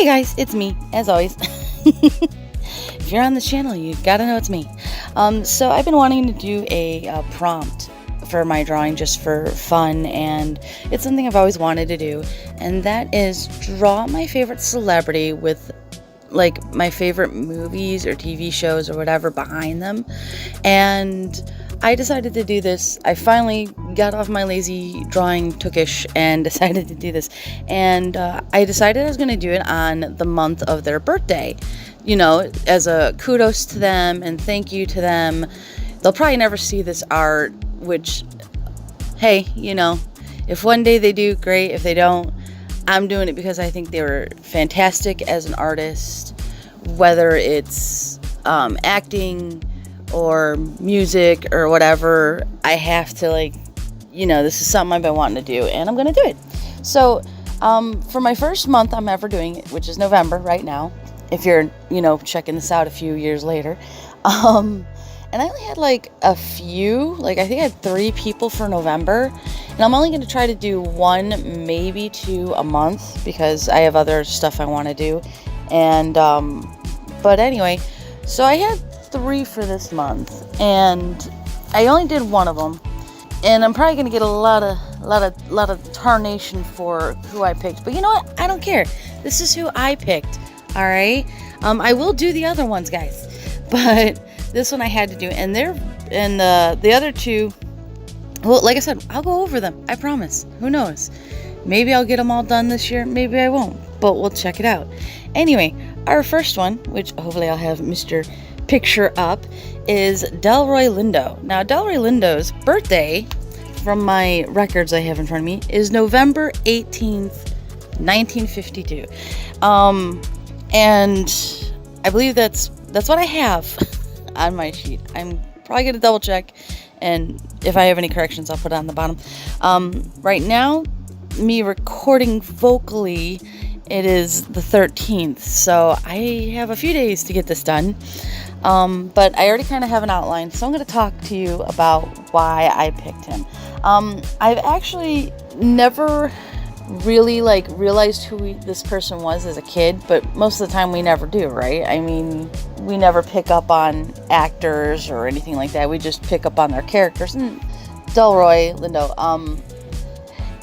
Hey guys, it's me, as always. If you're on this channel, you gotta know it's me. So I've been wanting to do a prompt for my drawing just for fun, and it's something I've always wanted to do, and that is draw my favorite celebrity with like my favorite movies or TV shows or whatever behind them. And I decided to do this. I finally got off my lazy drawing tookish and decided to do this. And I decided I was going to do it on the month of their birthday, you know, as a kudos to them and thank you to them. They'll probably never see this art, which, hey, you know, if one day they do, great. If they don't, I'm doing it because I think they were fantastic as an artist, whether it's acting or music or whatever. I have to, like, you know, this is something I've been wanting to do, and I'm going to do it. So for my first month I'm ever doing it, which is November right now, if you're, you know, checking this out a few years later. And I only had like a few, like I think I had 3 people for November, and I'm only going to try to do 1, maybe 2 a month because I have other stuff I want to do. And but anyway, so I had 3 for this month, and I only did 1 of them, and I'm probably going to get a lot of tarnation for who I picked. But you know what? I don't care. This is who I picked. All right. I will do the other ones, guys, but this one I had to do, and the other 2, well, like I said, I'll go over them. I promise. Who knows? Maybe I'll get them all done this year. Maybe I won't, but we'll check it out. Anyway, our first one, which hopefully I'll have Mr. Picture up, is Delroy Lindo. Now, Delroy Lindo's birthday, from my records I have in front of me, is November 18th, 1952. And I believe that's what I have on my sheet. I'm probably going to double check, and if I have any corrections, I'll put it on the bottom. Right now, me recording vocally, it is the 13th, so I have a few days to get this done. But I already kind of have an outline, so I'm going to talk to you about why I picked him. I've actually never really realized who this person was as a kid, but most of the time we never do, right? I mean, we never pick up on actors or anything like that. We just pick up on their characters. And Delroy Lindo,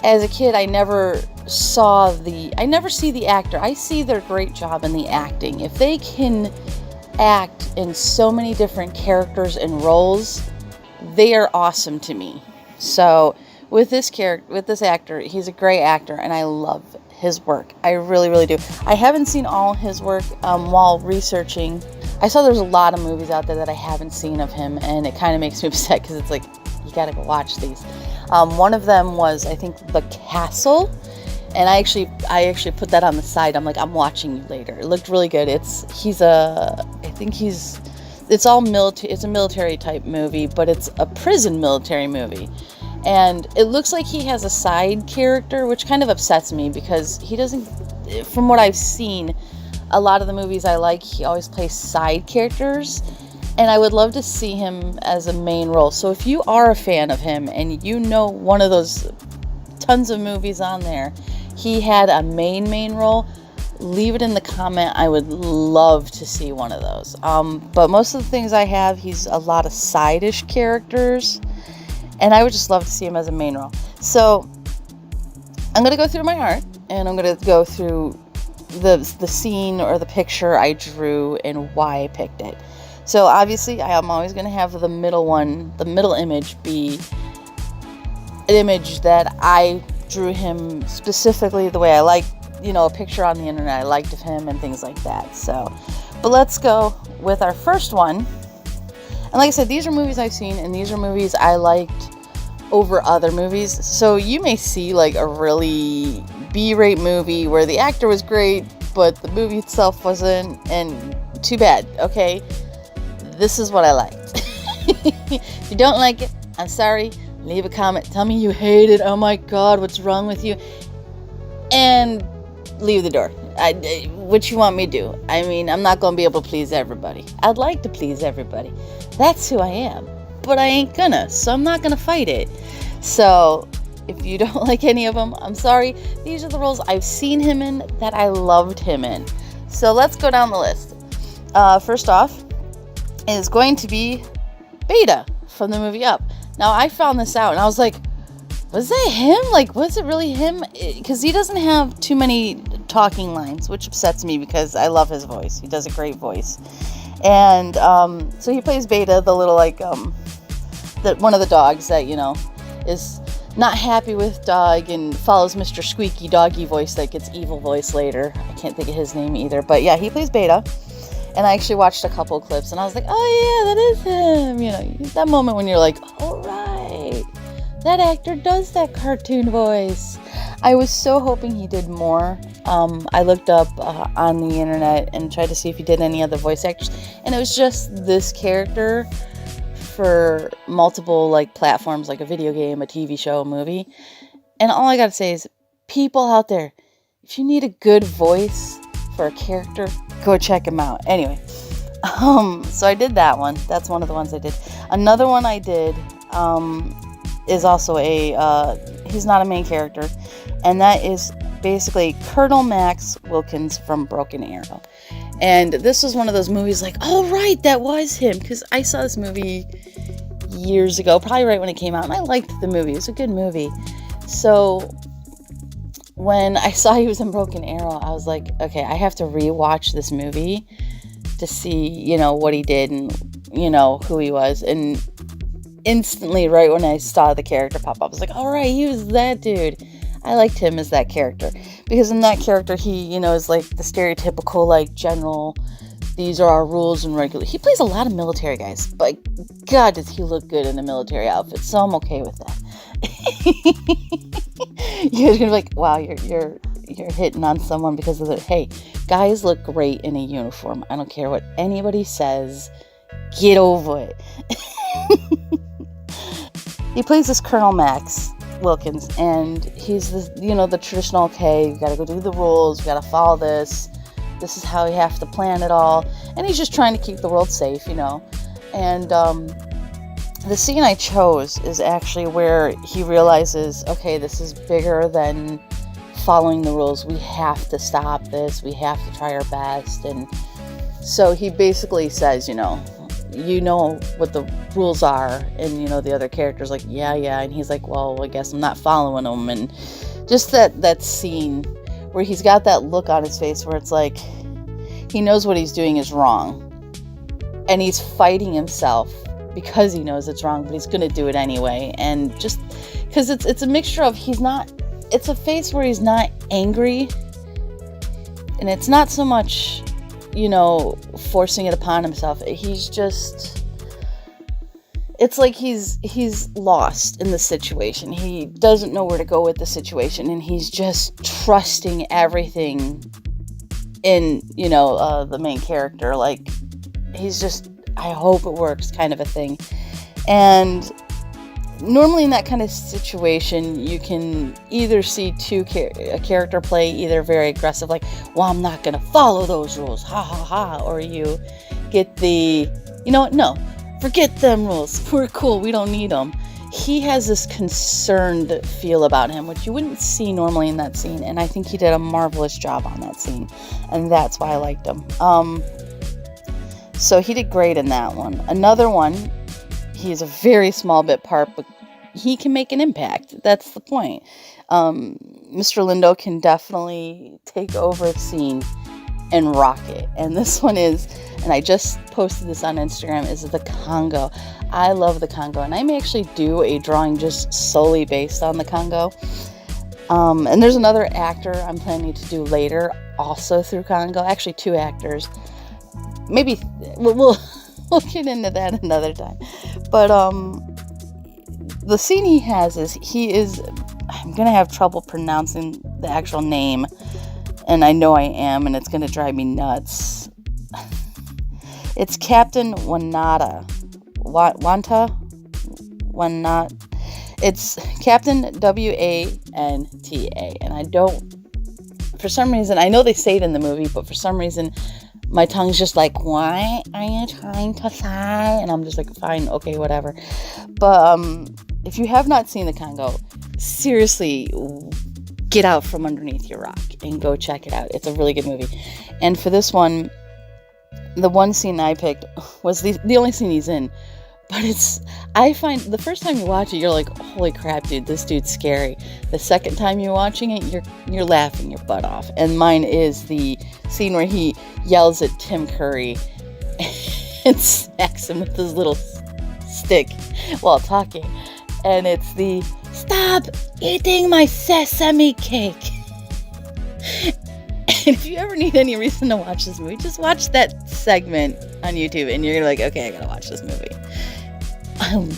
as a kid, I never see the actor. I see their great job in the acting. If they can act in so many different characters and roles, they are awesome to me. So with this actor, he's a great actor, and I love his work. I really, really do. I haven't seen all his work while researching. I saw there's a lot of movies out there that I haven't seen of him, and it kind of makes me upset because it's like, you gotta go watch these. One of them was, I think, The Castle, and I actually put that on the side. I'm like, I'm watching you later. It looked really good. It's all military. It's a military type movie, but it's a prison military movie. And it looks like he has a side character, which kind of upsets me because he doesn't, from what I've seen, a lot of the movies I like, he always plays side characters, and I would love to see him as a main role. So if you are a fan of him and you know one of those tons of movies on there, he had a main role, leave it in the comment. I would love to see one of those. But most of the things I have, he's a lot of side-ish characters, and I would just love to see him as a main role. So I'm going to go through my art, and I'm going to go through the scene or the picture I drew and why I picked it. So obviously, I am always going to have the middle image be an image that I drew him specifically the way I like, you know, a picture on the internet I liked of him and things like that. So, but let's go with our first one. And like I said, these are movies I've seen, and these are movies I liked over other movies. So you may see like a really B-rate movie where the actor was great, but the movie itself wasn't, and too bad, okay? This is what I liked. If you don't like it, I'm sorry. Leave a comment. Tell me you hate it. Oh my God, what's wrong with you? And leave the door. What you want me to do? I mean, I'm not going to be able to please everybody. I'd like to please everybody. That's who I am. But I ain't gonna, so I'm not gonna fight it. So If you don't like any of them, I'm sorry. These are the roles I've seen him in that I loved him in. So let's go down the list. First off is going to be Beta from the movie Up. Now, I found this out and I was like, was that him? Like, was it really him? Because he doesn't have too many talking lines, which upsets me because I love his voice. He does a great voice. And so he plays Beta, the little, like, one of the dogs that, is not happy with Doug and follows Mr. Squeaky Doggy voice that gets evil voice later. I can't think of his name either. But yeah, he plays Beta. And I actually watched a couple of clips and I was like, oh yeah, that is him. That moment when you're like, all right, that actor does that cartoon voice. I was so hoping he did more. I looked up on the internet and tried to see if he did any other voice actors. And it was just this character for multiple like platforms, like a video game, a TV show, a movie. And all I gotta say is, people out there, if you need a good voice for a character, go check him out. Anyway, so I did that one. That's one of the ones I did. Another one I did is also he's not a main character, and that is basically Colonel Max Wilkins from Broken Arrow. And this was one of those movies like, oh, right, that was him. Because I saw this movie years ago, probably right when it came out. And I liked the movie. It was a good movie. So when I saw he was in Broken Arrow, I was like, okay, I have to rewatch this movie to see, what he did and, who he was. And instantly, right when I saw the character pop up, I was like, all right, he was that dude. I liked him as that character, because in that character, he, is like the stereotypical, like, general, these are our rules and regulations. He plays a lot of military guys, but God, does he look good in a military outfit, so I'm okay with that. You're gonna be like, wow, you're hitting on someone because of hey, guys look great in a uniform. I don't care what anybody says, get over it. He plays this Colonel Max Wilkins, and he's the traditional, okay, you gotta go do the rules, you gotta follow this is how you have to plan it all, and he's just trying to keep the world safe, and the scene I chose is actually where he realizes, okay, this is bigger than following the rules, we have to stop this, we have to try our best. And so he basically says, what the rules are, and the other character's like, yeah, and he's like, well, I guess I'm not following them. And just that scene where he's got that look on his face where it's like he knows what he's doing is wrong, and he's fighting himself because he knows it's wrong, but he's gonna do it anyway. And just because it's a mixture of, it's a face where he's not angry, and it's not so much forcing it upon himself. He's just, it's like he's lost in the situation. He doesn't know where to go with the situation, and he's just trusting everything in, the main character. Like, he's just, I hope it works kind of a thing. And normally in that kind of situation, you can either see a character play either very aggressive, like, well, I'm not going to follow those rules, ha ha ha, or you get the, no, forget them rules, we're cool, we don't need them. He has this concerned feel about him, which you wouldn't see normally in that scene, and I think he did a marvelous job on that scene, and that's why I liked him. So he did great in that one. Another one, he's a very small bit part, but he can make an impact. That's the point. Mr. Lindo can definitely take over a scene and rock it. And this one is, and I just posted this on Instagram, is the Congo. I love the Congo, and I may actually do a drawing just solely based on the Congo. And there's another actor I'm planning to do later, also through Congo. Actually, 2 actors. Maybe we'll get into that another time. But the scene he has is, I'm going to have trouble pronouncing the actual name, and I know I am, and it's going to drive me nuts. It's Captain Wanata. It's Captain Wanta, and I don't, for some reason, I know they say it in the movie, but for some reason, my tongue's just like, what are you trying to say? And I'm just like, fine, okay, whatever. But if you have not seen the Congo, seriously, get out from underneath your rock and go check it out. It's a really good movie. And for this one, the one scene I picked was the only scene he's in. But I find the first time you watch it, you're like, holy crap, dude, this dude's scary. The second time you're watching it, you're laughing your butt off. And mine is the scene where he yells at Tim Curry and smacks him with his little stick while talking. And it's the, stop eating my sesame cake. And if you ever need any reason to watch this movie, just watch that segment on YouTube and you're like, okay, I gotta watch this movie.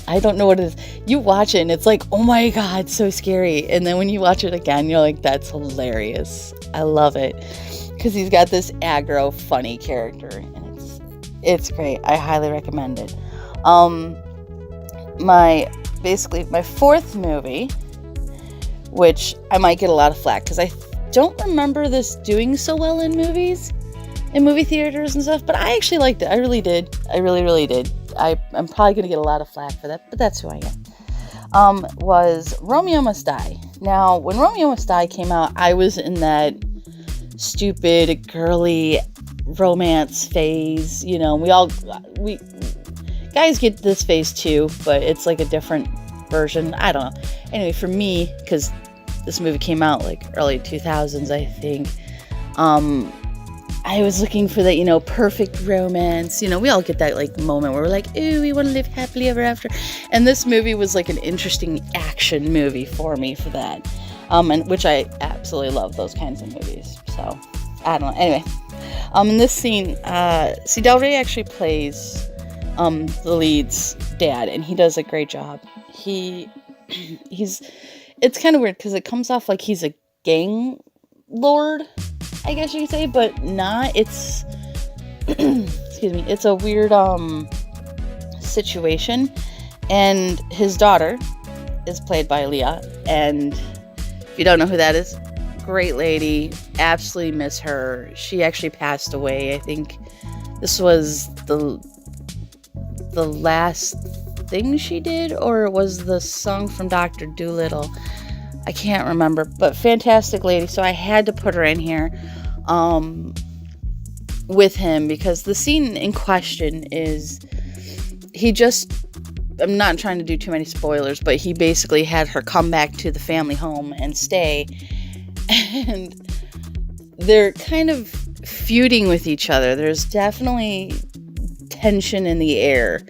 I don't know what it is. You watch it and it's like, oh my God, so scary. And then when you watch it again, you're like, that's hilarious. I love it. Because he's got this aggro, funny character. And it's great. I highly recommend it. My fourth movie, which I might get a lot of flack because I don't remember this doing so well in movies, in movie theaters and stuff, but I actually liked it. I really did. I really, really did. I'm probably going to get a lot of flack for that, but that's who I am. Was Romeo Must Die. Now, when Romeo Must Die came out, I was in that stupid, girly romance phase. You know, we guys get this phase too, but it's like a different version. I don't know. Anyway, for me, because this movie came out like early 2000s, I think, I was looking for that, perfect romance. We all get that like moment where we're like, ooh, we want to live happily ever after. And this movie was like an interesting action movie for me for that. And which I absolutely love those kinds of movies. So, I don't know. Anyway, in this scene, Delroy actually plays the lead's dad, and he does a great job. It's kind of weird because it comes off like he's a gang lord, I guess you could say, but not. It's excuse me, it's a weird situation. And his daughter is played by Leah, and if you don't know who that is, great lady, absolutely miss her. She actually passed away. I think this was the last thing she did, or it was the song from Dr. Dolittle. I can't remember, but fantastic lady. So I had to put her in here with him because the scene in question is I'm not trying to do too many spoilers, but he basically had her come back to the family home and stay, and they're kind of feuding with each other. There's definitely tension in the air.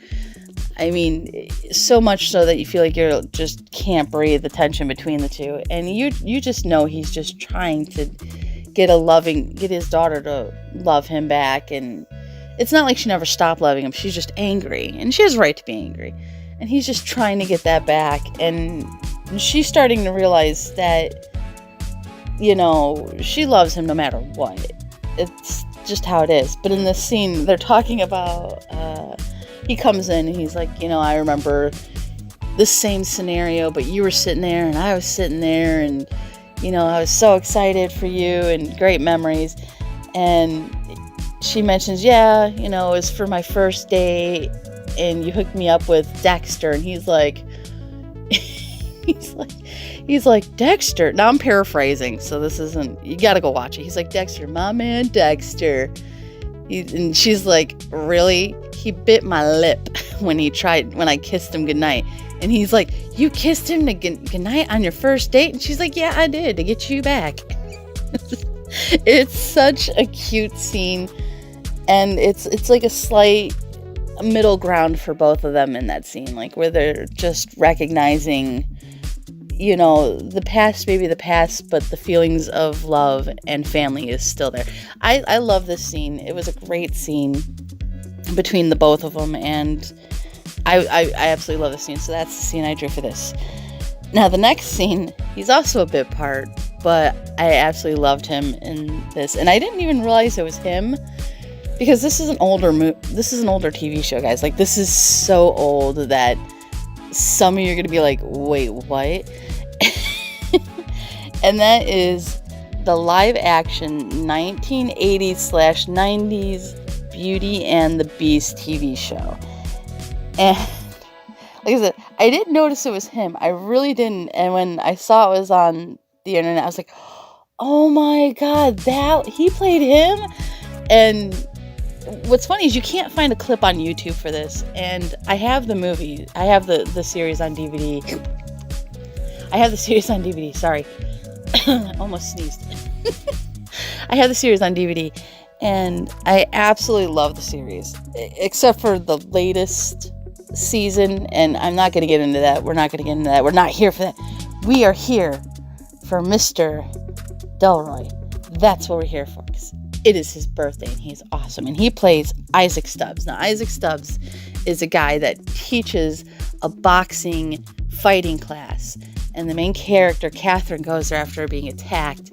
I mean, so much so that you feel like you just can't breathe, the tension between the two. And you just know he's just trying to get his daughter to love him back. And it's not like she never stopped loving him. She's just angry. And she has a right to be angry. And he's just trying to get that back. And she's starting to realize that, she loves him no matter what. It's just how it is. But in this scene, they're talking about... he comes in and he's like, I remember the same scenario, but you were sitting there and I was sitting there, and, I was so excited for you and great memories. And she mentions, yeah, it was for my first date and you hooked me up with Dexter. And he's like, he's like, Dexter. Now I'm paraphrasing, so this isn't, you got to go watch it. He's like, Dexter, my man, Dexter. And she's like, really? He bit my lip when I kissed him goodnight. And he's like, you kissed him goodnight on your first date? And she's like, yeah, I did, to get you back. It's such a cute scene. And it's like a slight middle ground for both of them in that scene. Like where they're just recognizing, the past may be the past, but the feelings of love and family is still there. I love this scene. It was a great scene between the both of them, and I absolutely love this scene. So that's the scene I drew for this. Now the next scene, he's also a bit part, but I absolutely loved him in this, and I didn't even realize it was him because this is an older TV show, guys. Like, this is so old that some of you are gonna be like, wait, what? And that is the live action 1980s/90s Beauty and the Beast TV show. And Like I said, I didn't notice it was him. I really didn't. And when I saw it was on the internet, I was like, oh my God, that he played him. And what's funny is you can't find a clip on YouTube for this. And I have the movie. I have the series on DVD. I have the series on DVD. Sorry. I almost sneezed. I have the series on DVD. And I absolutely love the series. Except for the latest season. And I'm not going to get into that. We're not going to get into that. We're not here for that. We are here for Mr. Delroy. That's what we're here for. It is his birthday and he's awesome. And he plays Isaac Stubbs. Now, Isaac Stubbs is a guy that teaches a boxing fighting class. And the main character, Catherine, goes there after being attacked.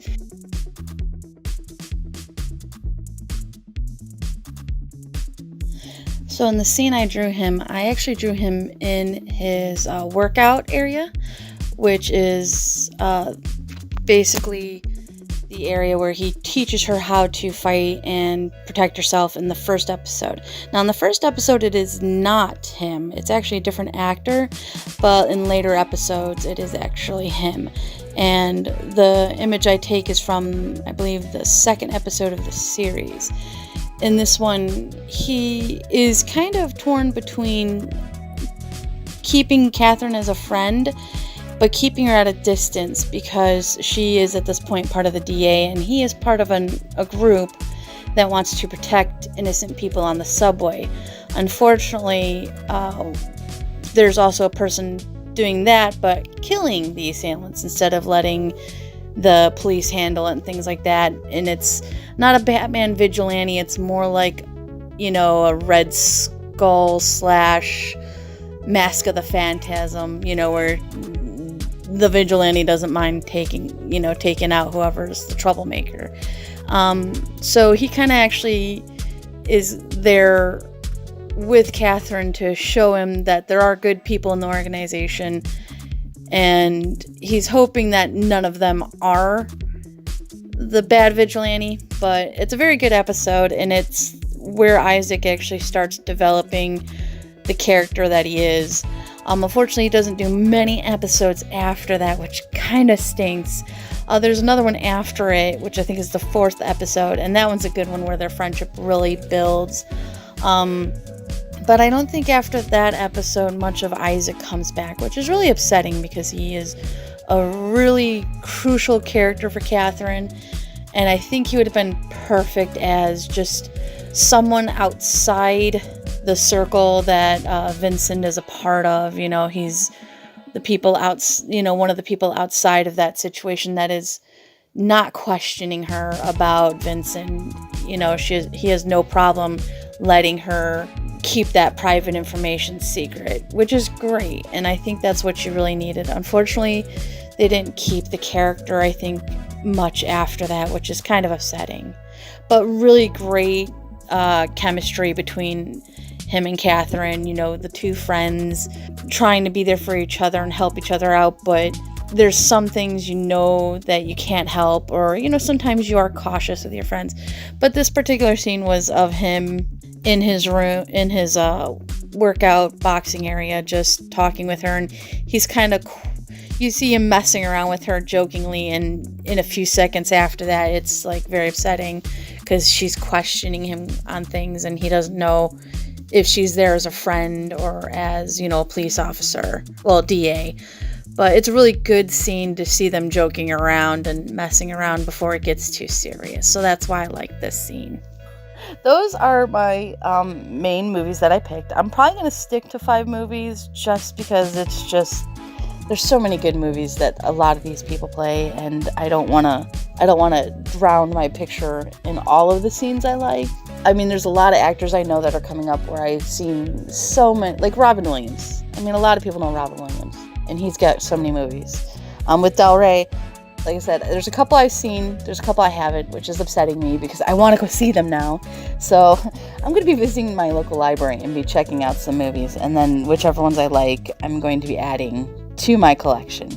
So in the scene I actually drew him in his workout area, which is basically the area where he teaches her how to fight and protect herself in the first episode. Now, in the first episode, it is not him. It's actually a different actor, but in later episodes, it is actually him. And the image I take is from, I believe, the second episode of the series. In this one, he is kind of torn between keeping Catherine as a friend, but keeping her at a distance because she is at this point part of the DA and he is part of a group that wants to protect innocent people on the subway. Unfortunately, there's also a person doing that but killing the assailants instead of letting the police handle it and things like that. And it's not a Batman vigilante, it's more like, a Red Skull / Mask of the Phantasm, where the vigilante doesn't mind taking out whoever's the troublemaker. So he kind of actually is there with Catherine to show him that there are good people in the organization, and he's hoping that none of them are the bad vigilante. But it's a very good episode, and it's where Isaac actually starts developing the character that he is. Unfortunately, he doesn't do many episodes after that, which kind of stinks. There's another one after it, which I think is the 4th episode, and that one's a good one where their friendship really builds. But I don't think after that episode much of Isaac comes back, which is really upsetting because he is a really crucial character for Catherine, and I think he would have been perfect as just someone outside the circle that Vincent is a part of. He's the people one of the people outside of that situation that is not questioning her about Vincent. He has no problem letting her keep that private information secret, which is great. And I think that's what she really needed. Unfortunately, they didn't keep the character, I think, much after that, which is kind of upsetting. But really great chemistry between him and Catherine, the two friends trying to be there for each other and help each other out, but there's some things that you can't help, or sometimes you are cautious with your friends. But this particular scene was of him in his room, in his workout boxing area, just talking with her, and he's kind of, you see him messing around with her jokingly, and in a few seconds after that, it's like very upsetting because she's questioning him on things and he doesn't know if she's there as a friend or as, a police officer, DA. But it's a really good scene to see them joking around and messing around before it gets too serious. So that's why I like this scene. Those are my main movies that I picked. I'm probably going to stick to 5 movies just because there's so many good movies that a lot of these people play, and I don't want to drown my picture in all of the scenes I like. I mean, there's a lot of actors I know that are coming up where I've seen so many, like Robin Williams. I mean, a lot of people know Robin Williams, and he's got so many movies. With Delroy, like I said, there's a couple I've seen, there's a couple I haven't, which is upsetting me because I want to go see them now. So I'm going to be visiting my local library and be checking out some movies, and then whichever ones I like, I'm going to be adding to my collection.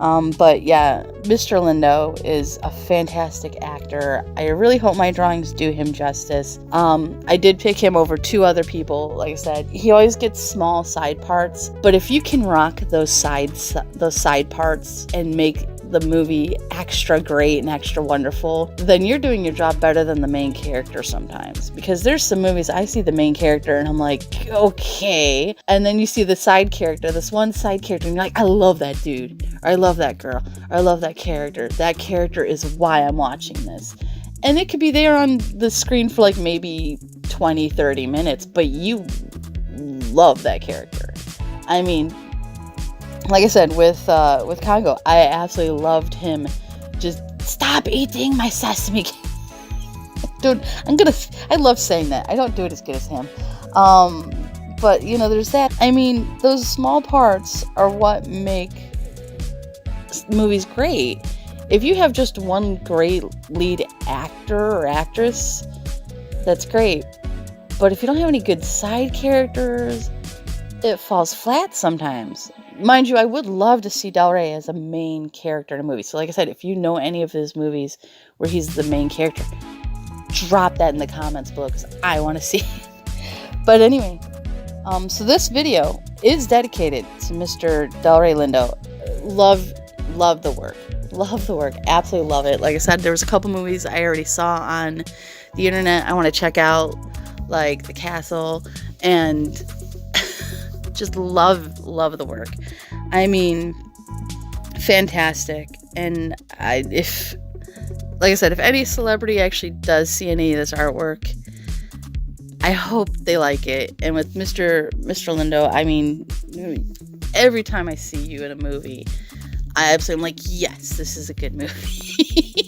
But yeah, Mr. Lindo is a fantastic actor. I really hope my drawings do him justice. I did pick him over 2 other people. Like I said, he always gets small side parts, but if you can rock those side parts and make the movie extra great and extra wonderful, then you're doing your job better than the main character sometimes. Because there's some movies I see the main character and I'm like, okay. And then you see the side character, this one side character, and you're like, I love that dude. Or I love that girl. Or I love that character. That character is why I'm watching this. And it could be there on the screen for like maybe 20, 30 minutes, but you love that character. I mean, like I said, with Congo, I absolutely loved him. Just stop eating my sesame cake. Dude, I love saying that. I don't do it as good as him. But, you know, there's that. I mean, those small parts are what make movies great. If you have just one great lead actor or actress, that's great. But if you don't have any good side characters, it falls flat sometimes. Mind you, I would love to see Delroy as a main character in a movie. So like I said, if you know any of his movies where he's the main character, drop that in the comments below because I want to see it. But anyway, so this video is dedicated to Mr. Delroy Lindo. Love the work. Love the work. Absolutely love it. Like I said, there was a couple movies I already saw on the internet I want to check out, like The Castle, and just love the work. I mean, fantastic. And like I said, if any celebrity actually does see any of this artwork, I hope they like it. And with Mr. Lindo, I mean, every time I see you in a movie, I absolutely am like, yes, this is a good movie.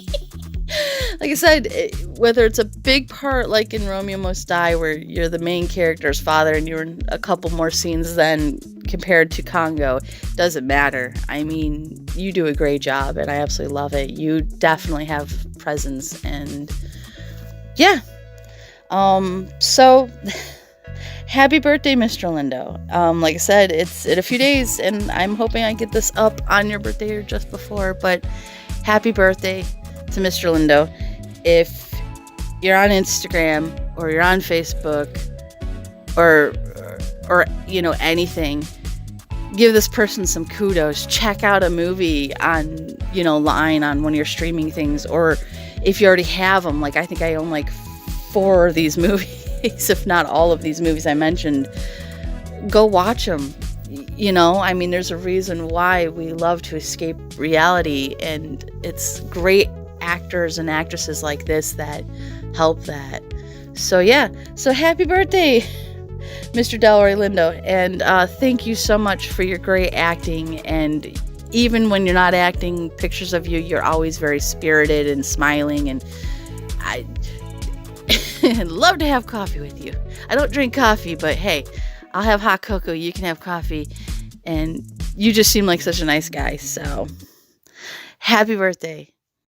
Like I said, whether it's a big part like in Romeo Must Die where you're the main character's father and you're in a couple more scenes than compared to Congo, doesn't matter. I mean, you do a great job and I absolutely love it. You definitely have presence and yeah. So happy birthday, Mr. Lindo. Like I said, it's in a few days and I'm hoping I get this up on your birthday or just before, but happy birthday to Mr. Lindo. If you're on Instagram or you're on Facebook or you know, anything, give this person some kudos. Check out a movie on, you know, line on one of your streaming things, or if you already have them, like I think I own like 4 of these movies, if not all of these movies I mentioned. Go watch them. You know, I mean, there's a reason why we love to escape reality, and it's great actors and actresses like this that help that. So yeah, so happy birthday, Mr. Delroy Lindo, and thank you so much for your great acting. And even when you're not acting, pictures of you're always very spirited and smiling, and I love to have coffee with you. I don't drink coffee, but hey, I'll have hot cocoa, you can have coffee, and you just seem like such a nice guy. So happy birthday.